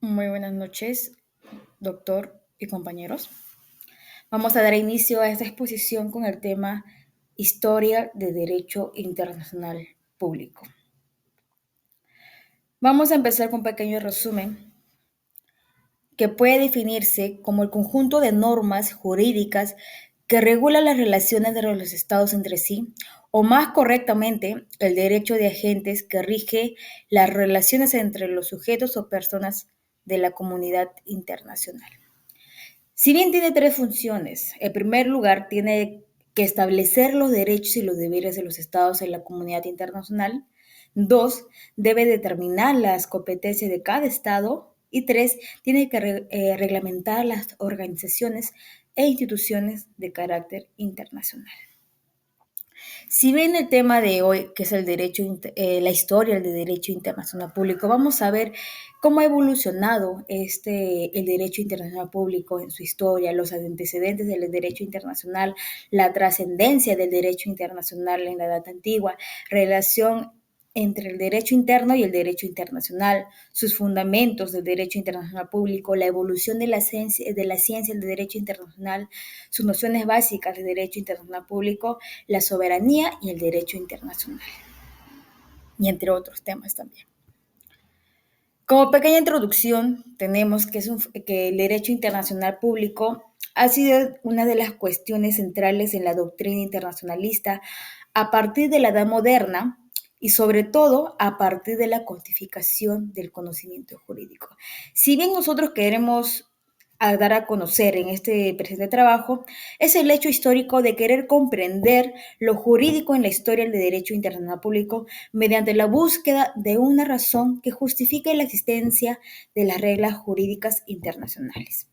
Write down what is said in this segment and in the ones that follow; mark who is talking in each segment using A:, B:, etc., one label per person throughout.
A: Muy buenas noches, doctor y compañeros. Vamos a dar inicio a esta exposición con el tema Historia de Derecho Internacional Público. Vamos a empezar con un pequeño resumen que puede definirse como el conjunto de normas jurídicas que regulan las relaciones de los estados entre sí, o más correctamente, el derecho de agentes que rige las relaciones entre los sujetos o personas de la comunidad internacional. Si bien tiene tres funciones, en primer lugar tiene que establecer los derechos y los deberes de los estados en la comunidad internacional. Dos, debe determinar las competencias de cada estado. Y tres, tiene que reglamentar las organizaciones e instituciones de carácter internacional. Si bien el tema de hoy, que es el derecho, la historia del derecho internacional público, vamos a ver cómo ha evolucionado el derecho internacional público en su historia, los antecedentes del derecho internacional, la trascendencia del derecho internacional en la Edad Antigua, relación entre el derecho interno y el derecho internacional, sus fundamentos del derecho internacional público, la evolución de la ciencia del derecho internacional, sus nociones básicas del derecho internacional público, la soberanía y el derecho internacional, y entre otros temas también. Como pequeña introducción, tenemos que el derecho internacional público ha sido una de las cuestiones centrales en la doctrina internacionalista a partir de la Edad Moderna y sobre todo a partir de la codificación del conocimiento jurídico. Si bien nosotros queremos dar a conocer en este presente trabajo es el hecho histórico de querer comprender lo jurídico en la historia del derecho internacional público mediante la búsqueda de una razón que justifique la existencia de las reglas jurídicas internacionales.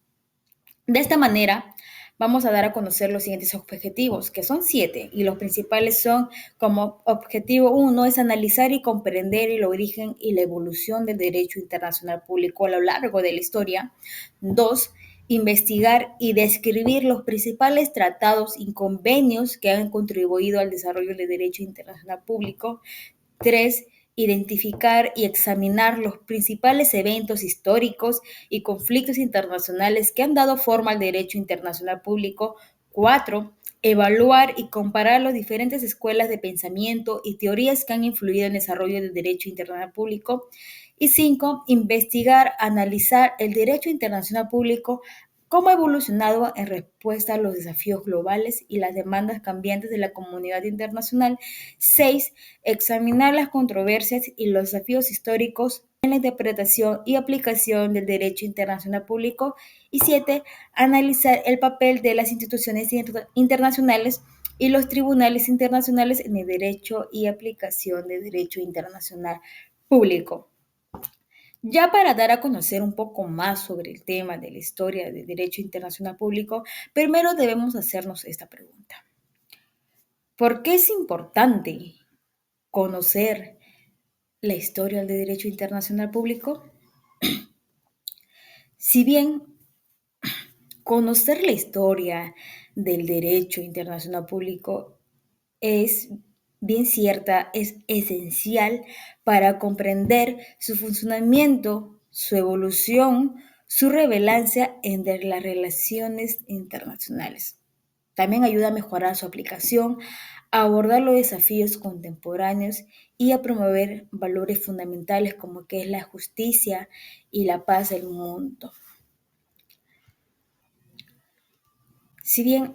A: De esta manera, vamos a dar a conocer los siguientes objetivos, que son 7, y los principales son como objetivo 1 es analizar y comprender el origen y la evolución del derecho internacional público a lo largo de la historia. 2, investigar y describir los principales tratados y convenios que han contribuido al desarrollo del derecho internacional público. 3, identificar y examinar los principales eventos históricos y conflictos internacionales que han dado forma al derecho internacional público. 4, evaluar y comparar las diferentes escuelas de pensamiento y teorías que han influido en el desarrollo del derecho internacional público. Y 5, investigar, analizar el derecho internacional público, cómo ha evolucionado en respuesta a los desafíos globales y las demandas cambiantes de la comunidad internacional. 6, examinar las controversias y los desafíos históricos en la interpretación y aplicación del derecho internacional público. Y 7, analizar el papel de las instituciones internacionales y los tribunales internacionales en el derecho y aplicación del derecho internacional público. Ya para dar a conocer un poco más sobre el tema de la historia del derecho internacional público, primero debemos hacernos esta pregunta. ¿Por qué es importante conocer la historia del derecho internacional público? Si bien conocer la historia del derecho internacional público es bien cierta, es esencial para comprender su funcionamiento, su evolución, su relevancia entre las relaciones internacionales. También ayuda a mejorar su aplicación, a abordar los desafíos contemporáneos y a promover valores fundamentales como que es la justicia y la paz del mundo. Si bien,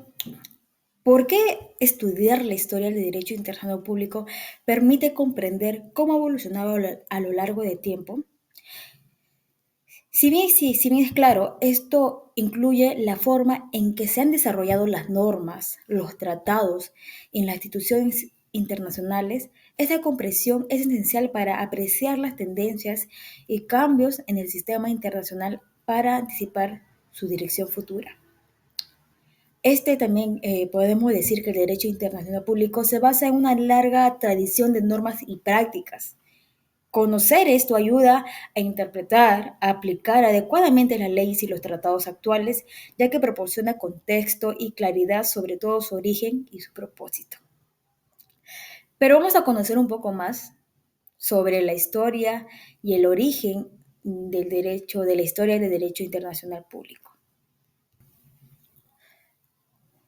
A: ¿por qué estudiar la historia del derecho internacional público permite comprender cómo ha evolucionado a lo largo del tiempo? Si bien es claro, esto incluye la forma en que se han desarrollado las normas, los tratados en las instituciones internacionales, esta comprensión es esencial para apreciar las tendencias y cambios en el sistema internacional para anticipar su dirección futura. También podemos decir que el derecho internacional público se basa en una larga tradición de normas y prácticas. Conocer esto ayuda a interpretar, a aplicar adecuadamente las leyes y los tratados actuales, ya que proporciona contexto y claridad sobre todo su origen y su propósito. Pero vamos a conocer un poco más sobre la historia y el origen del derecho, de la historia del derecho internacional público.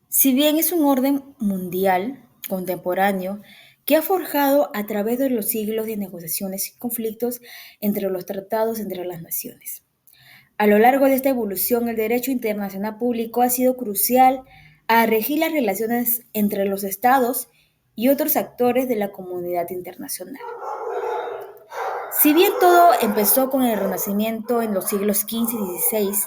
A: Si bien es un orden mundial contemporáneo que ha forjado a través de los siglos de negociaciones y conflictos entre los tratados entre las naciones. A lo largo de esta evolución, el derecho internacional público ha sido crucial a regir las relaciones entre los estados y otros actores de la comunidad internacional. Si bien todo empezó con el Renacimiento en los siglos XV y XVI,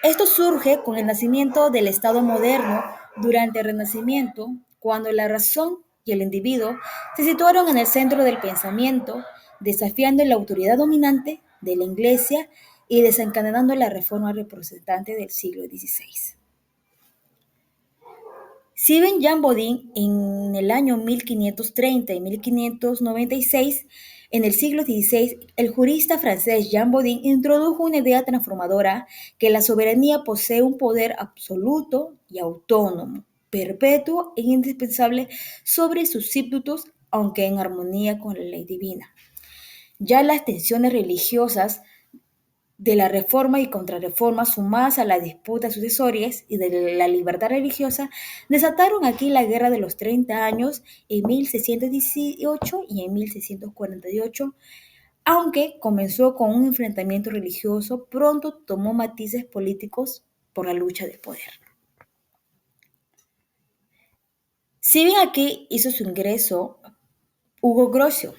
A: esto surge con el nacimiento del Estado moderno durante el Renacimiento, cuando la razón y el individuo se situaron en el centro del pensamiento, desafiando la autoridad dominante de la Iglesia y desencadenando la reforma representante del siglo XVI. Stephen Jean Bodin, en el año 1530 y 1596, en el siglo XVI, el jurista francés Jean Bodin introdujo una idea transformadora: que la soberanía posee un poder absoluto y autónomo, perpetuo e indispensable sobre sus súbditos, aunque en armonía con la ley divina. Ya las tensiones religiosas de la reforma y contrarreforma, sumadas a las disputas sucesorias y de la libertad religiosa, desataron aquí la Guerra de los 30 Años en 1618 y en 1648. Aunque comenzó con un enfrentamiento religioso, pronto tomó matices políticos por la lucha de poder. Si bien aquí hizo su ingreso Hugo Grocio,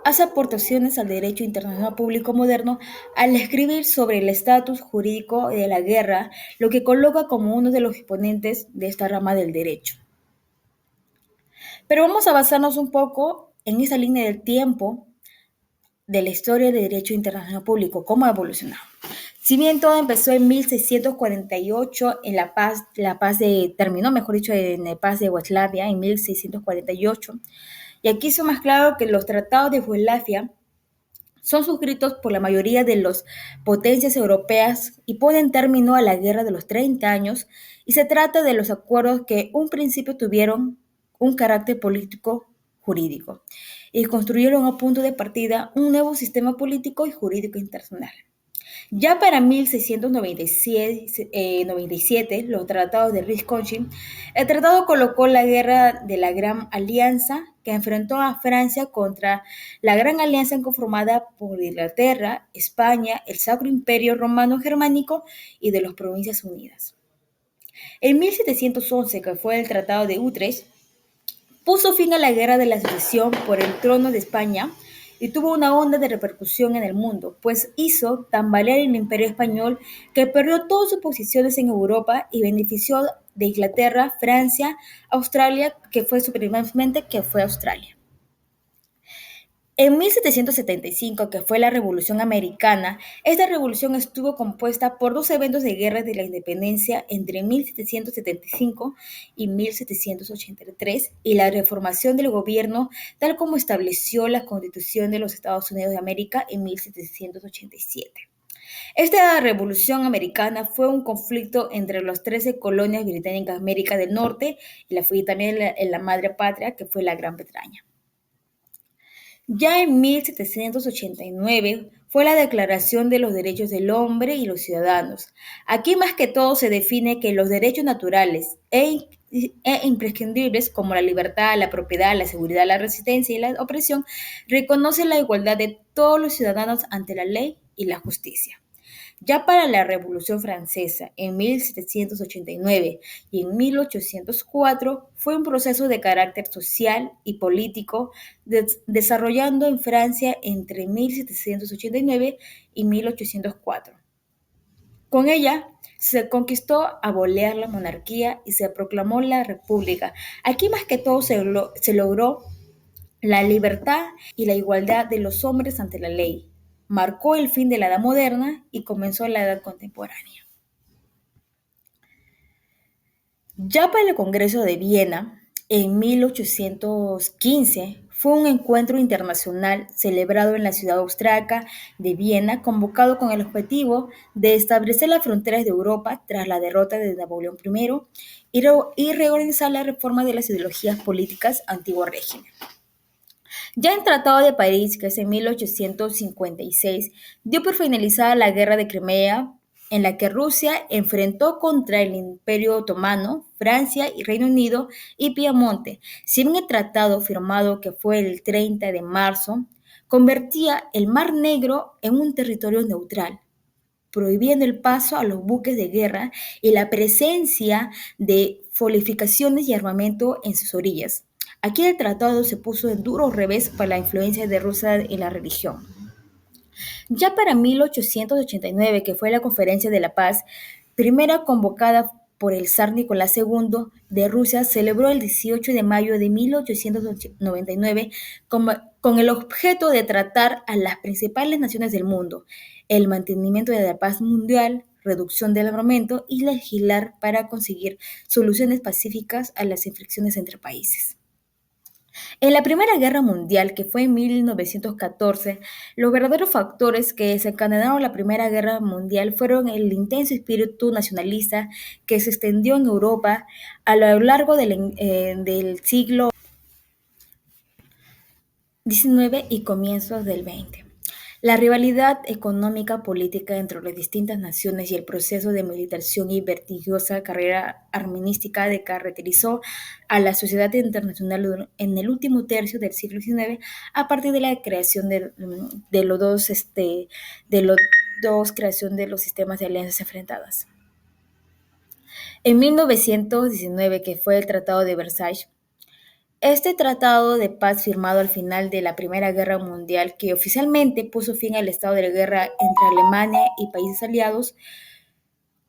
A: hace aportaciones al derecho internacional público moderno al escribir sobre el estatus jurídico de la guerra, lo que coloca como uno de los exponentes de esta rama del derecho. Pero vamos a basarnos un poco en esa línea del tiempo de la historia del derecho internacional público, cómo ha evolucionado. Si bien todo empezó en 1648 en terminó, mejor dicho, en la paz de Westfalia en 1648, y aquí hizo más claro que los tratados de Westfalia son suscritos por la mayoría de las potencias europeas y ponen término a la Guerra de los 30 Años, y se trata de los acuerdos que un principio tuvieron un carácter político jurídico y construyeron a punto de partida un nuevo sistema político y jurídico internacional. Ya para 1697, los tratados de Ryswick, el tratado colocó la guerra de la Gran Alianza, que enfrentó a Francia contra la Gran Alianza conformada por Inglaterra, España, el Sacro Imperio Romano Germánico y de las Provincias Unidas. En 1711, que fue el Tratado de Utrecht, puso fin a la guerra de la sucesión por el trono de España y tuvo una onda de repercusión en el mundo, pues hizo tambalear el Imperio español, que perdió todas sus posiciones en Europa y benefició de Inglaterra, Francia, Australia, que fue Australia. En 1775, que fue la Revolución Americana, esta revolución estuvo compuesta por dos eventos de guerra de la independencia entre 1775 y 1783 y la reformación del gobierno tal como estableció la Constitución de los Estados Unidos de América en 1787. Esta revolución americana fue un conflicto entre las 13 colonias británicas de América del Norte y también en la madre patria, que fue la Gran Bretaña. Ya en 1789 fue la Declaración de los Derechos del Hombre y los Ciudadanos. Aquí más que todo se define que los derechos naturales imprescindibles, como la libertad, la propiedad, la seguridad, la resistencia y la opresión, reconocen la igualdad de todos los ciudadanos ante la ley y la justicia. Ya para la Revolución Francesa, en 1789 y en 1804, fue un proceso de carácter social y político desarrollando en Francia entre 1789 y 1804. Con ella se conquistó abolir la monarquía y se proclamó la república. Aquí más que todo se logró la libertad y la igualdad de los hombres ante la ley. Marcó el fin de la Edad Moderna y comenzó la Edad Contemporánea. Ya para el Congreso de Viena, en 1815, fue un encuentro internacional celebrado en la ciudad austríaca de Viena, convocado con el objetivo de establecer las fronteras de Europa tras la derrota de Napoleón I y reorganizar la reforma de las ideologías políticas antiguo régimen. Ya el Tratado de París, que es en 1856, dio por finalizada la Guerra de Crimea, en la que Rusia enfrentó contra el Imperio Otomano, Francia y Reino Unido y Piamonte. Si bien el tratado firmado, que fue el 30 de marzo, convertía el Mar Negro en un territorio neutral, prohibiendo el paso a los buques de guerra y la presencia de fortificaciones y armamento en sus orillas. Aquí el tratado se puso en duro revés para la influencia de Rusia en la religión. Ya para 1889, que fue la Conferencia de la Paz, primera convocada por el zar Nicolás II de Rusia, celebró el 18 de mayo de 1899 con el objeto de tratar a las principales naciones del mundo, el mantenimiento de la paz mundial, reducción del armamento y legislar para conseguir soluciones pacíficas a las infracciones entre países. En la Primera Guerra Mundial, que fue en 1914, los verdaderos factores que desencadenaron la Primera Guerra Mundial fueron el intenso espíritu nacionalista que se extendió en Europa a lo largo del siglo XIX y comienzos del XX. La rivalidad económica política entre las distintas naciones y el proceso de militarización y vertiginosa carrera armamentística que caracterizó a la sociedad internacional en el último tercio del siglo XIX a partir de la creación de los dos creación de los sistemas de alianzas enfrentadas. En 1919, que fue el Tratado de Versalles, este tratado de paz firmado al final de la Primera Guerra Mundial, que oficialmente puso fin al estado de guerra entre Alemania y países aliados,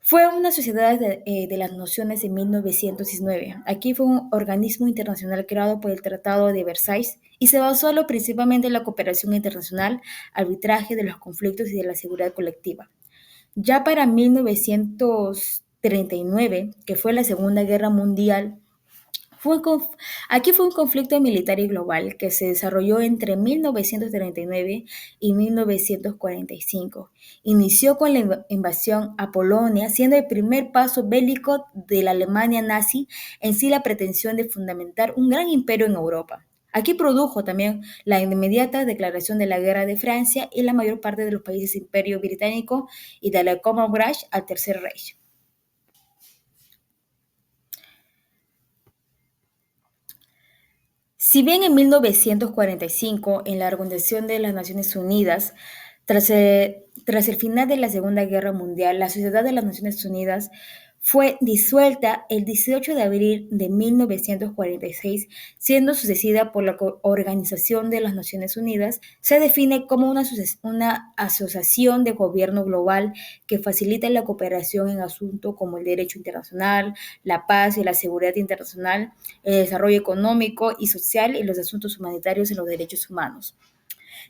A: fue una sociedad de las naciones en 1919. Aquí fue un organismo internacional creado por el Tratado de Versalles y se basó principalmente en la cooperación internacional, arbitraje de los conflictos y de la seguridad colectiva. Ya para 1939, que fue la Segunda Guerra Mundial, aquí fue un conflicto militar y global que se desarrolló entre 1939 y 1945. Inició con la invasión a Polonia, siendo el primer paso bélico de la Alemania nazi, en sí la pretensión de fundamentar un gran imperio en Europa. Aquí produjo también la inmediata declaración de la guerra de Francia y la mayor parte de los países del Imperio Británico y de la Commonwealth al Tercer Reich. Si bien en 1945, en la Organización de las Naciones Unidas, tras el final de la Segunda Guerra Mundial, la Sociedad de las Naciones Unidas fue disuelta el 18 de abril de 1946, siendo sucedida por la Organización de las Naciones Unidas. Se define como una asociación de gobierno global que facilita la cooperación en asuntos como el derecho internacional, la paz y la seguridad internacional, el desarrollo económico y social y los asuntos humanitarios y los derechos humanos.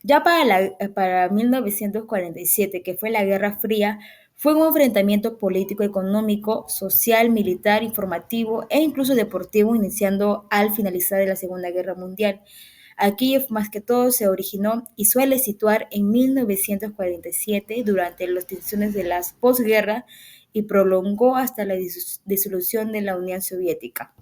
A: Ya para 1947, que fue la Guerra Fría, fue un enfrentamiento político, económico, social, militar, informativo e incluso deportivo, iniciando al finalizar la Segunda Guerra Mundial. Aquí más que todo se originó y suele situar en 1947 durante las tensiones de la posguerra y prolongó hasta la disolución de la Unión Soviética.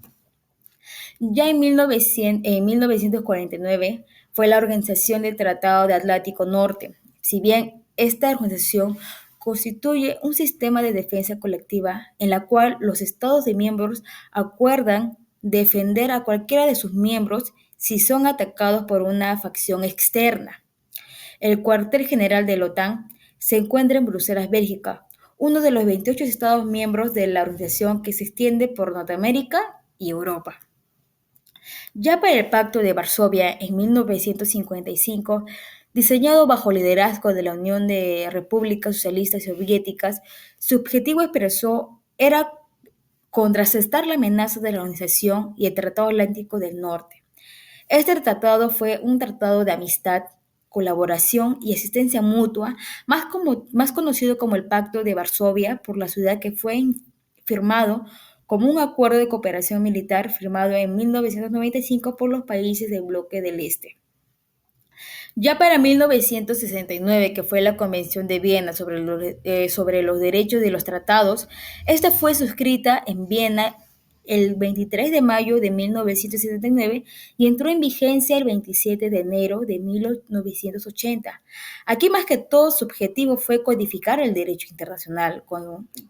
A: Ya en 1949 fue la Organización del Tratado de Atlántico Norte. Si bien esta organización constituye un sistema de defensa colectiva en la cual los Estados de miembros acuerdan defender a cualquiera de sus miembros si son atacados por una facción externa. El cuartel general de la OTAN se encuentra en Bruselas, Bélgica, uno de los 28 Estados miembros de la organización que se extiende por Norteamérica y Europa. Ya para el Pacto de Varsovia en 1955, diseñado bajo liderazgo de la Unión de Repúblicas Socialistas Soviéticas, su objetivo expreso era contrarrestar la amenaza de la organización y el Tratado Atlántico del Norte. Este tratado fue un tratado de amistad, colaboración y asistencia mutua, más conocido como el Pacto de Varsovia por la ciudad, que fue firmado como un acuerdo de cooperación militar firmado en 1995 por los países del bloque del Este. Ya para 1969, que fue la Convención de Viena sobre los derechos de los tratados, esta fue suscrita en Viena el 23 de mayo de 1979 y entró en vigencia el 27 de enero de 1980. Aquí más que todo su objetivo fue codificar el derecho internacional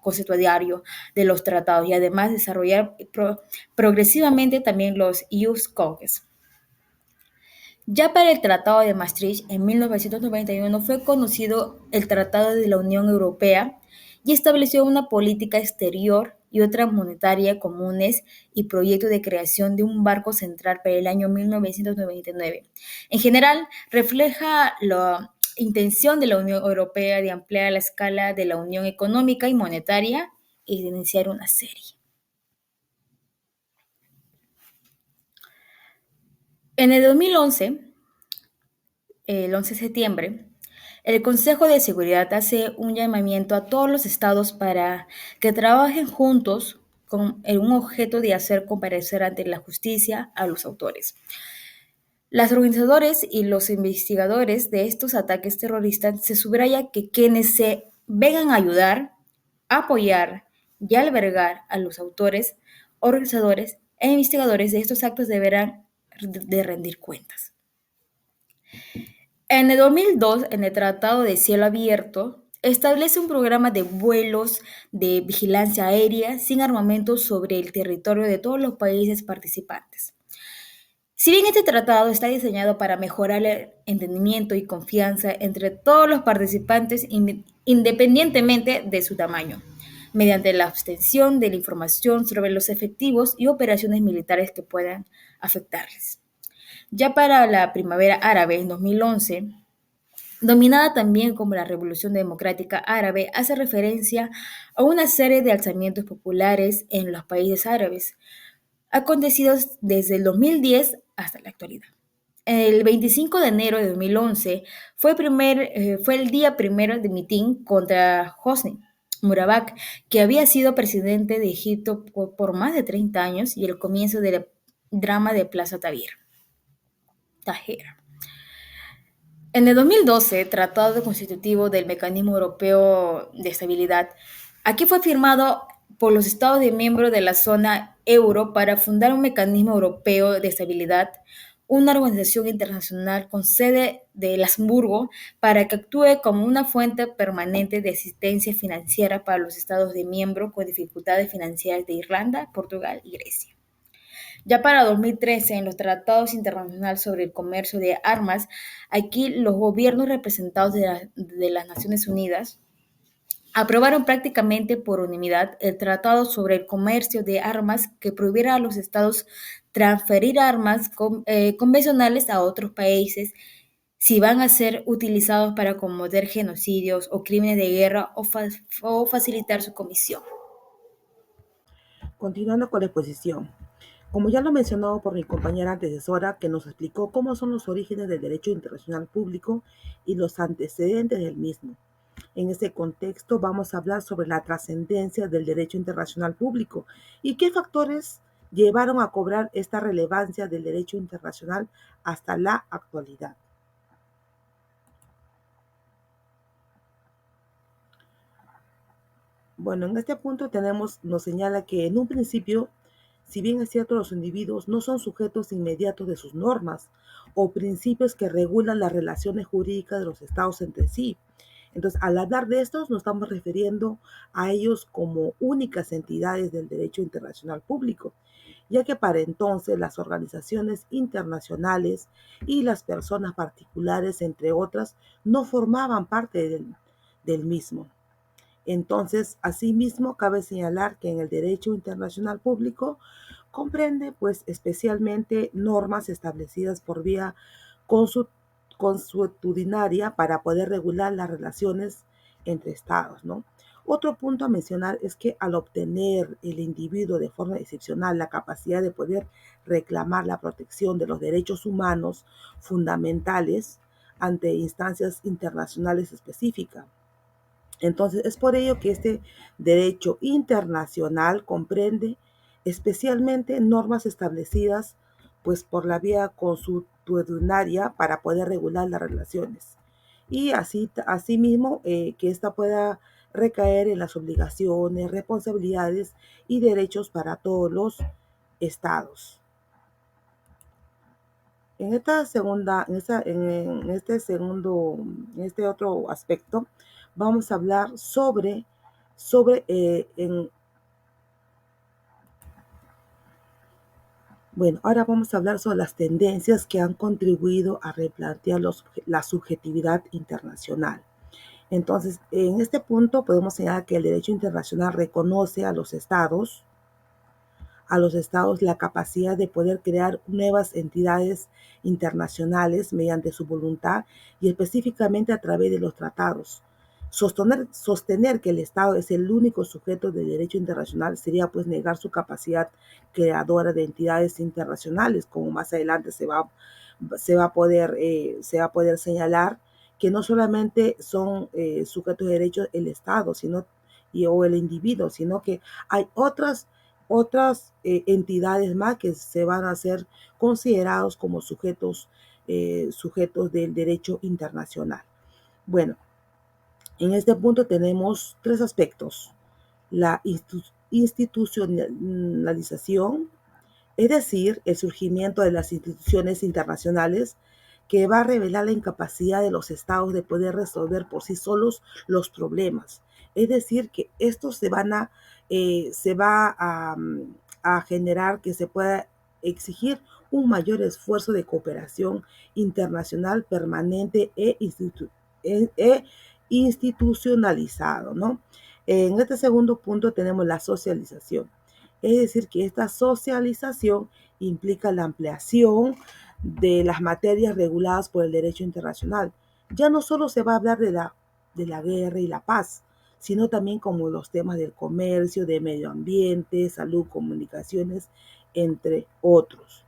A: consuetudinario de los tratados y además desarrollar progresivamente también los ius cogens. Ya para el Tratado de Maastricht, en 1991, fue conocido el Tratado de la Unión Europea y estableció una política exterior y otra monetaria comunes y proyecto de creación de un Banco Central para el año 1999. En general, refleja la intención de la Unión Europea de ampliar la escala de la Unión Económica y Monetaria y de iniciar una serie. En el 2011, el 11 de septiembre, el Consejo de Seguridad hace un llamamiento a todos los estados para que trabajen juntos con un objeto de hacer comparecer ante la justicia a los autores. Los organizadores y los investigadores de estos ataques terroristas se subraya que quienes se vengan a ayudar, apoyar y albergar a los autores, organizadores e investigadores de estos actos deberán de rendir cuentas. En el 2002, en el Tratado de Cielo Abierto, establece un programa de vuelos de vigilancia aérea sin armamento sobre el territorio de todos los países participantes. Si bien este tratado está diseñado para mejorar el entendimiento y confianza entre todos los participantes independientemente de su tamaño, mediante la obtención de la información sobre los efectivos y operaciones militares que puedan afectarles. Ya para la primavera árabe en 2011, dominada también como la Revolución Democrática Árabe, hace referencia a una serie de alzamientos populares en los países árabes, acontecidos desde el 2010 hasta la actualidad. El 25 de enero de 2011 fue el día primero de mitin contra Hosni Mubarak, que había sido presidente de Egipto por más de 30 años, y el comienzo del drama de Plaza Tahrir. En el 2012, Tratado Constitutivo del Mecanismo Europeo de Estabilidad, aquí fue firmado por los Estados miembros de la zona euro para fundar un mecanismo europeo de estabilidad, una organización internacional con sede de Hamburgo para que actúe como una fuente permanente de asistencia financiera para los Estados miembros con dificultades financieras de Irlanda, Portugal y Grecia. Ya para 2013, en los tratados internacionales sobre el comercio de armas, aquí los gobiernos representados de las Naciones Unidas aprobaron prácticamente por unanimidad el Tratado sobre el Comercio de Armas que prohibiera a los estados transferir armas convencionales a otros países si van a ser utilizados para cometer genocidios o crímenes de guerra o facilitar su comisión.
B: Continuando con la exposición. Como ya lo mencionó por mi compañera antecesora, que nos explicó cómo son los orígenes del derecho internacional público y los antecedentes del mismo. En ese contexto vamos a hablar sobre la trascendencia del derecho internacional público y qué factores llevaron a cobrar esta relevancia del derecho internacional hasta la actualidad. Bueno, en este punto nos señala que en un principio, si bien es cierto, los individuos no son sujetos inmediatos de sus normas o principios que regulan las relaciones jurídicas de los estados entre sí. Entonces, al hablar de estos, nos estamos refiriendo a ellos como únicas entidades del derecho internacional público, ya que para entonces las organizaciones internacionales y las personas particulares, entre otras, no formaban parte del mismo. Entonces, asimismo, cabe señalar que en el derecho internacional público comprende, pues, especialmente normas establecidas por vía consuetudinaria para poder regular las relaciones entre estados, ¿no? Otro punto a mencionar es que al obtener el individuo de forma excepcional la capacidad de poder reclamar la protección de los derechos humanos fundamentales ante instancias internacionales específicas, entonces, es por ello que este derecho internacional comprende especialmente normas establecidas pues por la vía consuetudinaria para poder regular las relaciones y asimismo que ésta pueda recaer en las obligaciones, responsabilidades y derechos para todos los estados. En este otro aspecto, vamos a hablar sobre bueno, ahora vamos a hablar sobre las tendencias que han contribuido a replantear la subjetividad internacional. Entonces, en este punto podemos señalar que el derecho internacional reconoce a los estados la capacidad de poder crear nuevas entidades internacionales mediante su voluntad y específicamente a través de los tratados. Sostener que el Estado es el único sujeto del derecho internacional sería pues negar su capacidad creadora de entidades internacionales, como más adelante se va a poder señalar que no solamente son sujetos de derecho el Estado o el individuo, sino que hay otras entidades más que se van a ser considerados como sujetos del derecho internacional. Bueno, en este punto tenemos tres aspectos. La institucionalización, es decir, el surgimiento de las instituciones internacionales que va a revelar la incapacidad de los estados de poder resolver por sí solos los problemas. Es decir, que estos se va a generar que se pueda exigir un mayor esfuerzo de cooperación internacional permanente e institucionalizado, ¿no? En este segundo punto tenemos la socialización. Es decir, que esta socialización implica la ampliación de las materias reguladas por el derecho internacional. Ya no solo se va a hablar de la guerra y la paz, sino también como los temas del comercio, de medio ambiente, salud, comunicaciones, entre otros.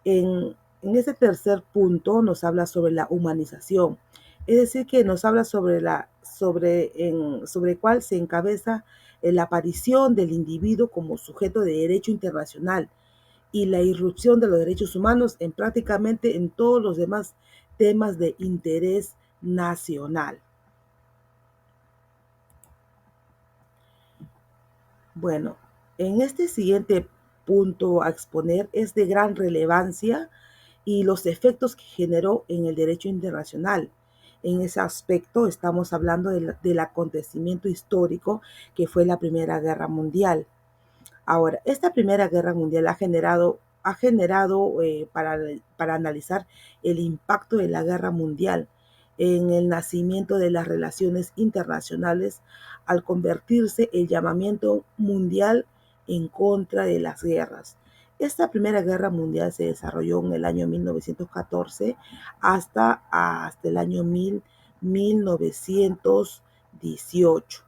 B: En este tercer punto nos habla sobre la humanización, es decir, que nos habla sobre cuál se encabeza la aparición del individuo como sujeto de derecho internacional y la irrupción de los derechos humanos en prácticamente en todos los demás temas de interés nacional. Bueno, en este siguiente punto a exponer es de gran relevancia y los efectos que generó en el derecho internacional. En ese aspecto estamos hablando del acontecimiento histórico que fue la Primera Guerra Mundial. Ahora, esta Primera Guerra Mundial ha generado para analizar el impacto de la Guerra Mundial en el nacimiento de las relaciones internacionales al convertirse el llamamiento mundial en contra de las guerras. Esta Primera Guerra Mundial se desarrolló en el año 1914 hasta el año 1918.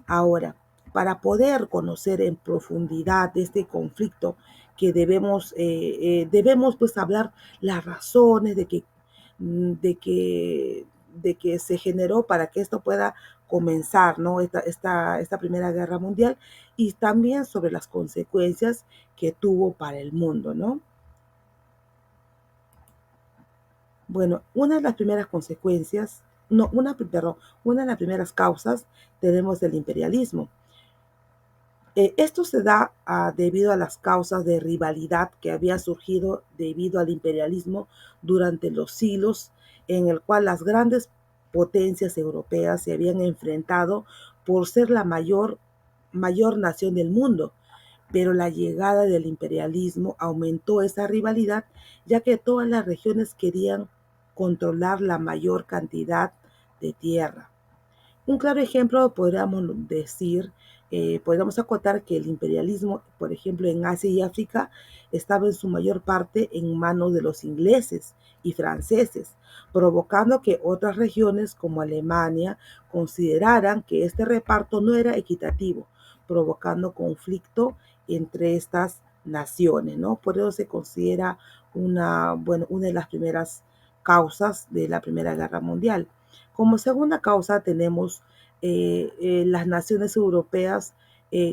B: Ahora, para poder conocer en profundidad este conflicto, que debemos pues hablar las razones de que se generó para que esto pueda comenzar, ¿no? Esta Primera Guerra Mundial y también sobre las consecuencias que tuvo para el mundo, ¿no? Bueno, una de las primeras consecuencias, no, perdón, una de las primeras causas tenemos del imperialismo. Esto se da debido a las causas de rivalidad que había surgido debido al imperialismo durante los siglos en el cual las grandes potencias europeas se habían enfrentado por ser la mayor nación del mundo. Pero la llegada del imperialismo aumentó esa rivalidad, ya que todas las regiones querían controlar la mayor cantidad de tierra. Un claro ejemplo podríamos acotar que el imperialismo, por ejemplo, en Asia y África, estaba en su mayor parte en manos de los ingleses y franceses, provocando que otras regiones como Alemania consideraran que este reparto no era equitativo, provocando conflicto entre estas naciones, ¿no? Por eso se considera una de las primeras causas de la Primera Guerra Mundial. Como segunda causa tenemos las naciones europeas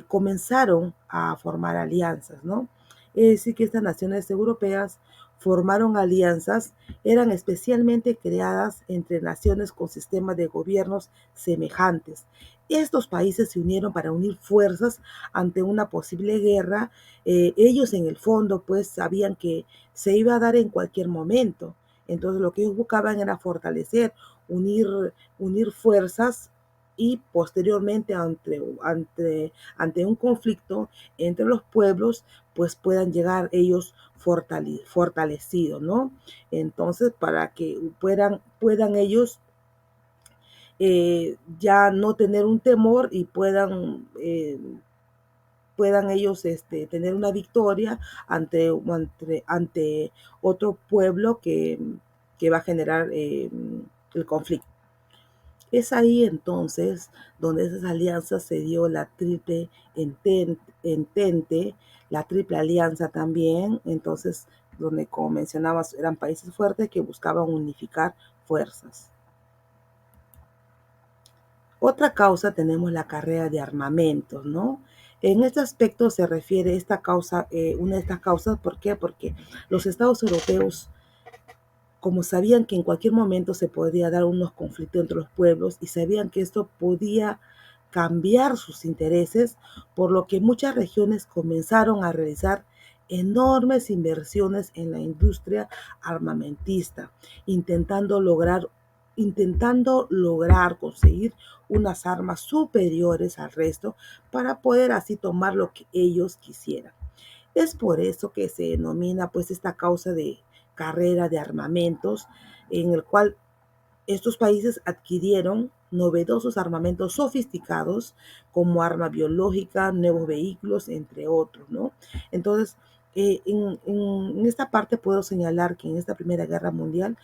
B: comenzaron a formar alianzas, ¿no? Es decir, que estas naciones europeas formaron alianzas eran especialmente creadas entre naciones con sistemas de gobiernos semejantes. Estos países se unieron para unir fuerzas ante una posible guerra. Ellos en el fondo pues sabían que se iba a dar en cualquier momento. Entonces lo que ellos buscaban era fortalecer, unir, unir fuerzas y posteriormente ante un conflicto entre los pueblos, pues puedan llegar ellos fortalecidos, ¿no? Entonces, para que puedan ellos ya no tener un temor y puedan ellos tener una victoria ante otro pueblo que va a generar el conflicto. Es ahí entonces donde esas alianzas se dio la triple entente, la triple alianza también, entonces donde como mencionabas eran países fuertes que buscaban unificar fuerzas. Otra causa tenemos la carrera de armamentos, ¿no? En este aspecto se refiere esta causa, una de estas causas, ¿por qué? Porque los estados europeos, como sabían que en cualquier momento se podría dar unos conflictos entre los pueblos y sabían que esto podía cambiar sus intereses, por lo que muchas regiones comenzaron a realizar enormes inversiones en la industria armamentista, intentando lograr, intentando lograr conseguir unas armas superiores al resto para poder así tomar lo que ellos quisieran. Es por eso que se denomina pues esta causa de carrera de armamentos, en el cual estos países adquirieron novedosos armamentos sofisticados como arma biológica, nuevos vehículos, entre otros, ¿no? Entonces, en esta parte puedo señalar que en esta Primera Guerra Mundial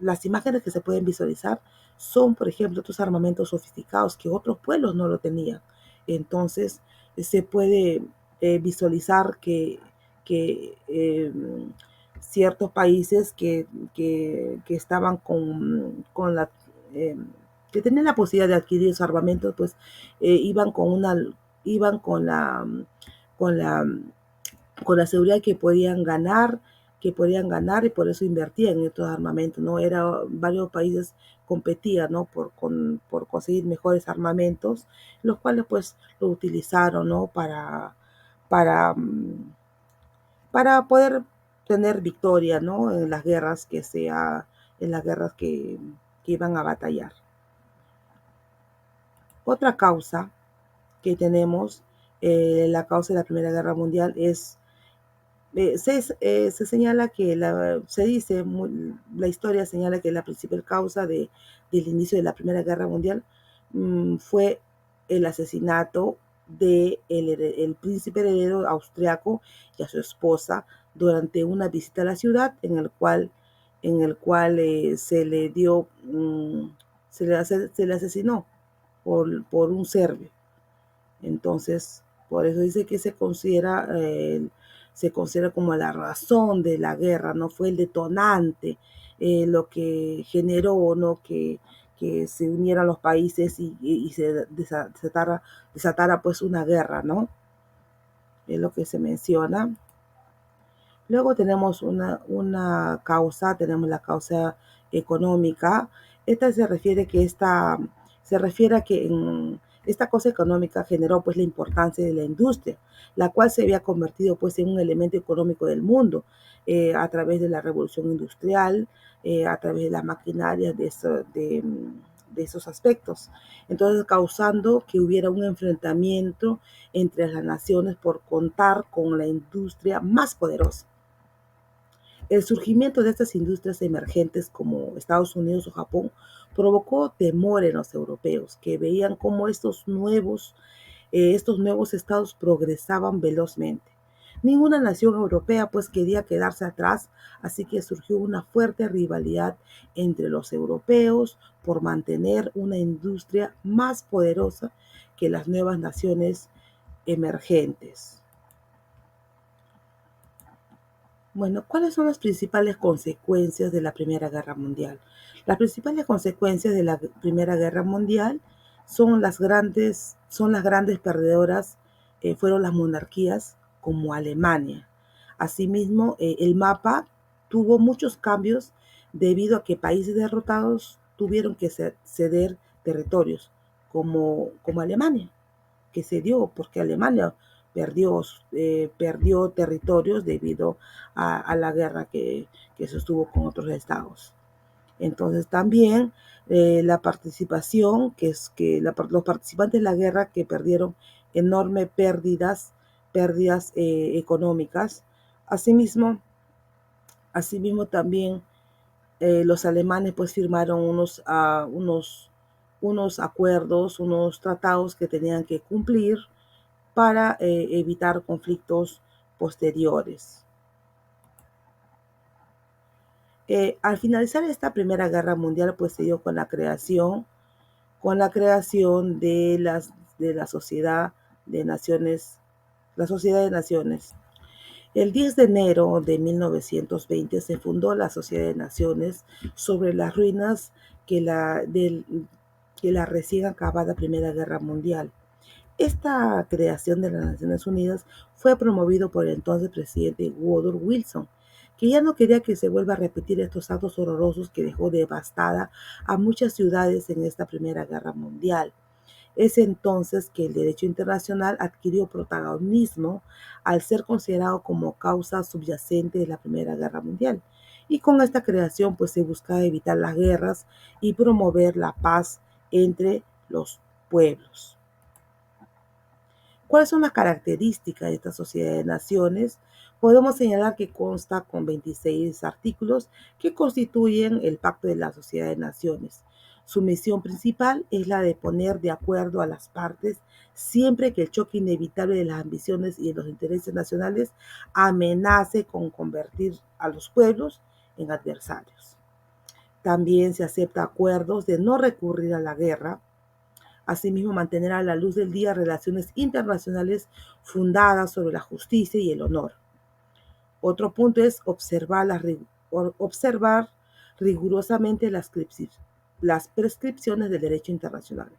B: las imágenes que se pueden visualizar son, por ejemplo, otros armamentos sofisticados que otros pueblos no lo tenían. Entonces, se puede visualizar que ciertos países que estaban con la... que tenían la posibilidad de adquirir esos armamentos, pues iban con una... iban con la con la seguridad que podían ganar y por eso invertían en estos armamentos, ¿no? Varios países competían, ¿no? Por conseguir mejores armamentos, los cuales pues lo utilizaron, ¿no? Para, para poder tener victoria, ¿no? En las guerras en las guerras que iban a batallar. Otra causa que tenemos, la causa de la Primera Guerra Mundial es se señala que se dice, la historia señala que la principal causa del inicio de la Primera Guerra Mundial fue el asesinato de el príncipe heredero austriaco y a su esposa durante una visita a la ciudad en el cual se le dio, se le asesinó por un serbio. Entonces, por eso dice que se considera como la razón de la guerra, no fue el detonante, lo que generó, ¿no? Que se unieran los países y se desatara pues una guerra, ¿no? Es lo que se menciona. Luego tenemos una causa, tenemos la causa económica. Esta se refiere a que esta causa económica generó pues la importancia de la industria, la cual se había convertido pues en un elemento económico del mundo a través de la revolución industrial, a través de la maquinaria de esos aspectos. Entonces, causando que hubiera un enfrentamiento entre las naciones por contar con la industria más poderosa. El surgimiento de estas industrias emergentes como Estados Unidos o Japón provocó temor en los europeos, que veían cómo estos nuevos estados progresaban velozmente. Ninguna nación europea pues quería quedarse atrás, así que surgió una fuerte rivalidad entre los europeos por mantener una industria más poderosa que las nuevas naciones emergentes. Bueno, ¿cuáles son las principales consecuencias de la Primera Guerra Mundial? Las principales consecuencias de la Primera Guerra Mundial son las grandes perdedoras, fueron las monarquías como Alemania. Asimismo, el mapa tuvo muchos cambios debido a que países derrotados tuvieron que ceder territorios, como Alemania, que cedió porque Alemania perdió territorios debido a la guerra que sostuvo con otros estados. Entonces también la participación, que es que los participantes de la guerra que perdieron enormes pérdidas económicas. Asimismo, asimismo también los alemanes pues firmaron unos acuerdos, unos tratados que tenían que cumplir para evitar conflictos posteriores. Al finalizar esta Primera Guerra Mundial, pues se dio con la creación de la Sociedad de Naciones, la Sociedad de Naciones. El 10 de enero de 1920 se fundó la Sociedad de Naciones sobre las ruinas que la recién acabada Primera Guerra Mundial. Esta creación de las Naciones Unidas fue promovido por el entonces presidente Woodrow Wilson, que ya no quería que se vuelva a repetir estos actos horrorosos que dejó devastada a muchas ciudades en esta Primera Guerra Mundial. Es entonces que el derecho internacional adquirió protagonismo al ser considerado como causa subyacente de la Primera Guerra Mundial. Y con esta creación pues se buscaba evitar las guerras y promover la paz entre los pueblos. ¿Cuáles son las características de esta Sociedad de Naciones? Podemos señalar que consta con 26 artículos que constituyen el Pacto de la Sociedad de Naciones. Su misión principal es la de poner de acuerdo a las partes siempre que el choque inevitable de las ambiciones y de los intereses nacionales amenace con convertir a los pueblos en adversarios. También se acepta acuerdos de no recurrir a la guerra. Asimismo, mantener a la luz del día relaciones internacionales fundadas sobre la justicia y el honor. Otro punto es observar rigurosamente las prescripciones del derecho internacional.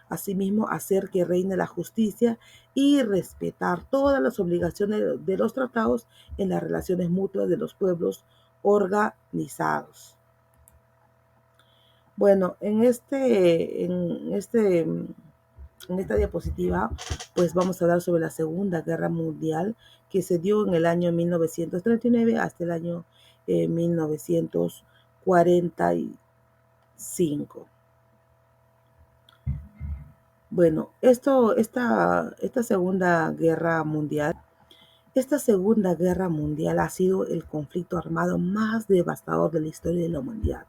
B: Asimismo, hacer que reine la justicia y respetar todas las obligaciones de los tratados en las relaciones mutuas de los pueblos organizados. Bueno, en esta diapositiva, pues vamos a hablar sobre la Segunda Guerra Mundial que se dio en el año 1939 hasta el año 1945. Bueno, esta Segunda Guerra Mundial ha sido el conflicto armado más devastador de la historia de la humanidad.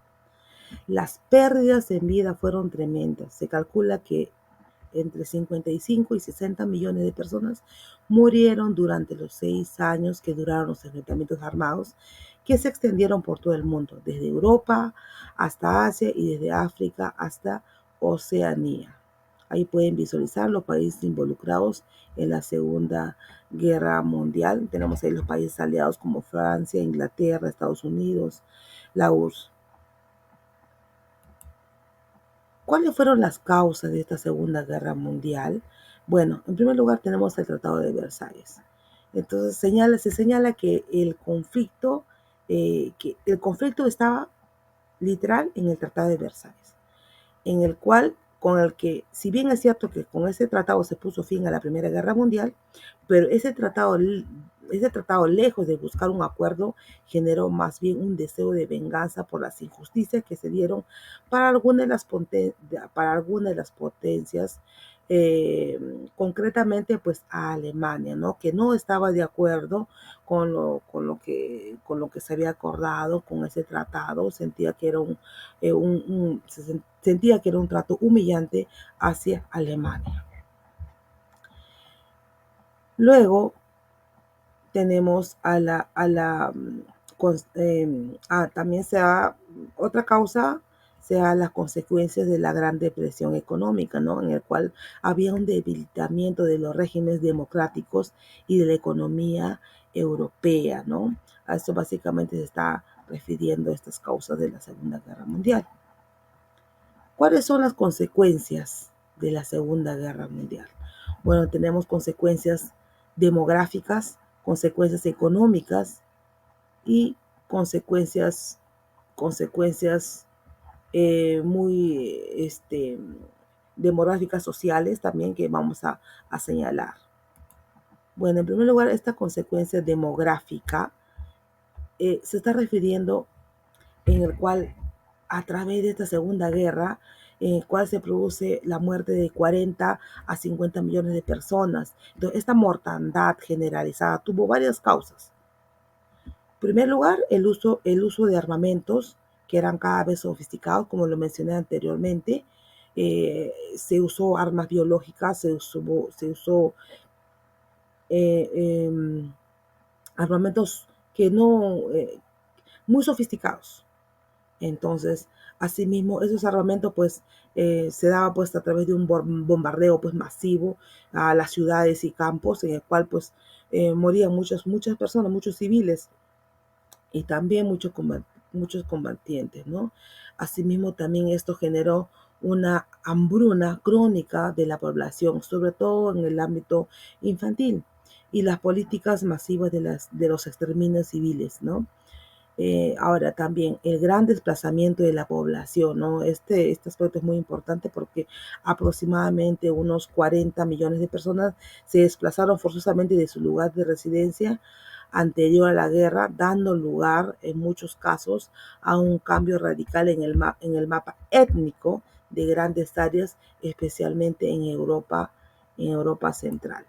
B: Las pérdidas en vida fueron tremendas. Se calcula que entre 55 y 60 millones de personas murieron durante los 6 años que duraron los enfrentamientos armados que se extendieron por todo el mundo, desde Europa hasta Asia y desde África hasta Oceanía. Ahí pueden visualizar los países involucrados en la Segunda Guerra Mundial. Tenemos ahí los países aliados como Francia, Inglaterra, Estados Unidos, la URSS. ¿Cuáles fueron las causas de esta Segunda Guerra Mundial? Bueno, en primer lugar tenemos el Tratado de Versalles. Entonces se señala que el conflicto estaba literal en el Tratado de Versalles, con el que, si bien es cierto que con ese tratado se puso fin a la Primera Guerra Mundial, pero ese tratado, lejos de buscar un acuerdo, generó más bien un deseo de venganza por las injusticias que se dieron para algunas de las potencias, concretamente pues a Alemania, ¿no? Que no estaba de acuerdo con lo que se había acordado con ese tratado. Sentía que era sentía que era un trato humillante hacia Alemania. Luego tenemos también otra causa, sea las consecuencias de la Gran Depresión económica, ¿no? En el cual había un debilitamiento de los regímenes democráticos y de la economía europea, ¿no? A esto básicamente se está refiriendo estas causas de la Segunda Guerra Mundial. ¿Cuáles son las consecuencias de la Segunda Guerra Mundial? Bueno, tenemos consecuencias demográficas, consecuencias económicas y consecuencias, consecuencias muy demográficas sociales también que vamos a señalar. Bueno, en primer lugar, esta consecuencia demográfica se está refiriendo en el cual a través de esta Segunda Guerra, en el cual se produce la muerte de 40 a 50 millones de personas. Entonces, esta mortandad generalizada tuvo varias causas. En primer lugar, el uso de armamentos que eran cada vez sofisticados, como lo mencioné anteriormente. Se usó armas biológicas, se usó eh, eh, armamentos que no, muy sofisticados. Entonces, asimismo, esos armamentos pues se daba pues a través de un bombardeo pues masivo a las ciudades y campos en el cual pues morían muchas personas, muchos civiles y también muchos combatientes, ¿no? Asimismo, también esto generó una hambruna crónica de la población, sobre todo en el ámbito infantil, y las políticas masivas de los exterminios civiles, ¿no? Ahora también el gran desplazamiento de la población, ¿no? Este aspecto es muy importante porque aproximadamente unos 40 millones de personas se desplazaron forzosamente de su lugar de residencia anterior a la guerra, dando lugar en muchos casos a un cambio radical en el mapa étnico de grandes áreas, especialmente en Europa Central.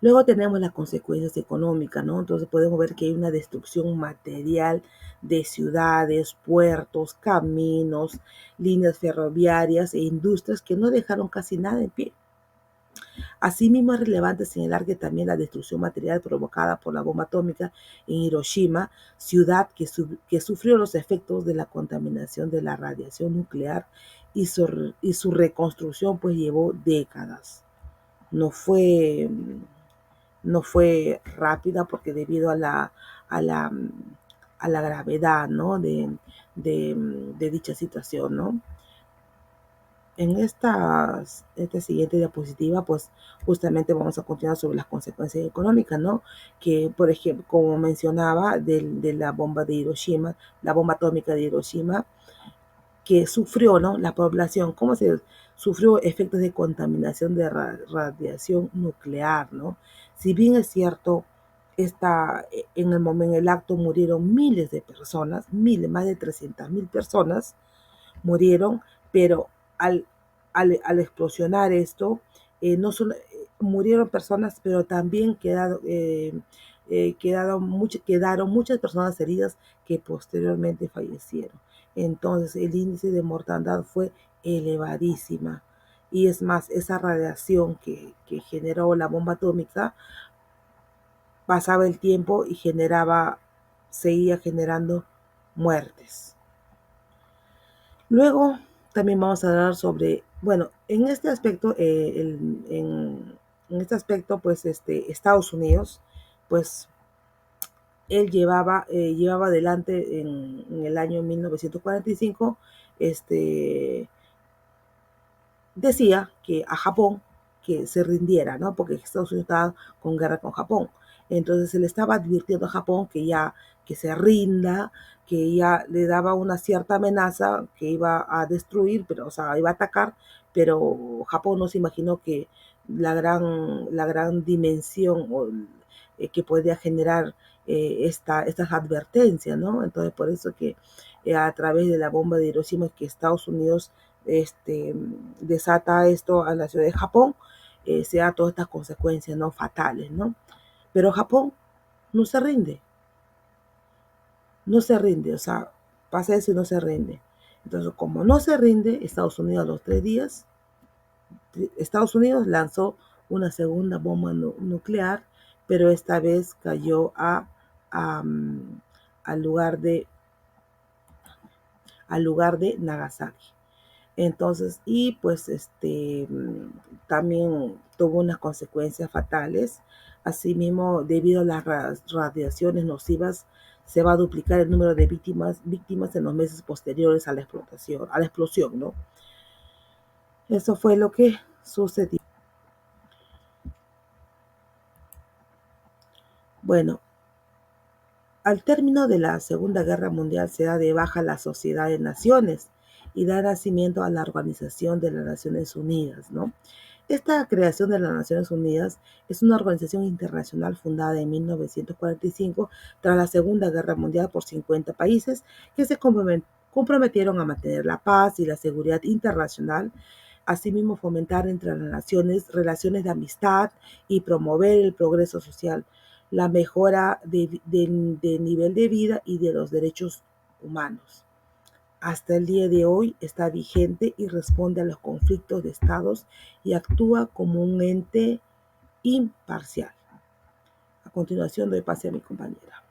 B: Luego tenemos las consecuencias económicas, ¿no? Entonces podemos ver que hay una destrucción material de ciudades, puertos, caminos, líneas ferroviarias e industrias que no dejaron casi nada en pie. Asimismo, es relevante señalar que también la destrucción material provocada por la bomba atómica en Hiroshima, ciudad que sufrió los efectos de la contaminación de la radiación nuclear y su reconstrucción pues llevó décadas. No fue no fue rápida porque debido a la, a la gravedad, ¿no? de dicha situación, ¿no? En esta siguiente diapositiva, pues justamente vamos a continuar sobre las consecuencias económicas, ¿no? Que, por ejemplo, como mencionaba, de la bomba de Hiroshima, la bomba atómica de Hiroshima, que sufrió, ¿no? La población, cómo se sufrió efectos de contaminación de radiación nuclear, ¿no? Si bien es cierto, en el acto murieron miles de personas, miles, más de 300.000 personas murieron, pero al, al explosionar esto, no solo murieron personas, pero también quedaron muchas personas heridas que posteriormente fallecieron. Entonces el índice de mortandad fue elevadísima. Y es más, esa radiación que generó la bomba atómica pasaba el tiempo y seguía generando muertes. Luego también vamos a hablar sobre, bueno, en este aspecto, en este aspecto, pues, Estados Unidos, pues, él llevaba adelante en el año 1945, este, decía que a Japón que se rindiera, ¿no? Porque Estados Unidos estaba con guerra con Japón. Entonces se le estaba advirtiendo a Japón que se rinda, que ya le daba una cierta amenaza que iba a destruir, pero, o sea, iba a atacar, pero Japón no se imaginó que la gran dimensión que podía generar estas advertencias, ¿no? Entonces por eso que a través de la bomba de Hiroshima es que Estados Unidos desata esto a la ciudad de Japón, se da todas estas consecuencias, ¿no? Fatales, ¿no? Pero Japón no se rinde, no se rinde, o sea, pasa eso y no se rinde. Entonces, como no se rinde, Estados Unidos a los 3 días, Estados Unidos lanzó una segunda bomba nuclear, pero esta vez cayó a, al, lugar de, al lugar de Nagasaki. Entonces, y pues también tuvo unas consecuencias fatales. Asimismo, debido a las radiaciones nocivas, se va a duplicar el número de víctimas en los meses posteriores a a la explosión, ¿no? Eso fue lo que sucedió. Bueno, al término de la Segunda Guerra Mundial se da de baja la Sociedad de Naciones y da nacimiento a la Organización de las Naciones Unidas, ¿no? Esta creación de las Naciones Unidas es una organización internacional fundada en 1945 tras la Segunda Guerra Mundial por 50 países que se comprometieron a mantener la paz y la seguridad internacional, asimismo fomentar entre las naciones relaciones de amistad y promover el progreso social, la mejora de nivel de vida y de los derechos humanos. Hasta el día de hoy está vigente y responde a los conflictos de estados y actúa como un ente imparcial. A continuación doy pase a mi compañera.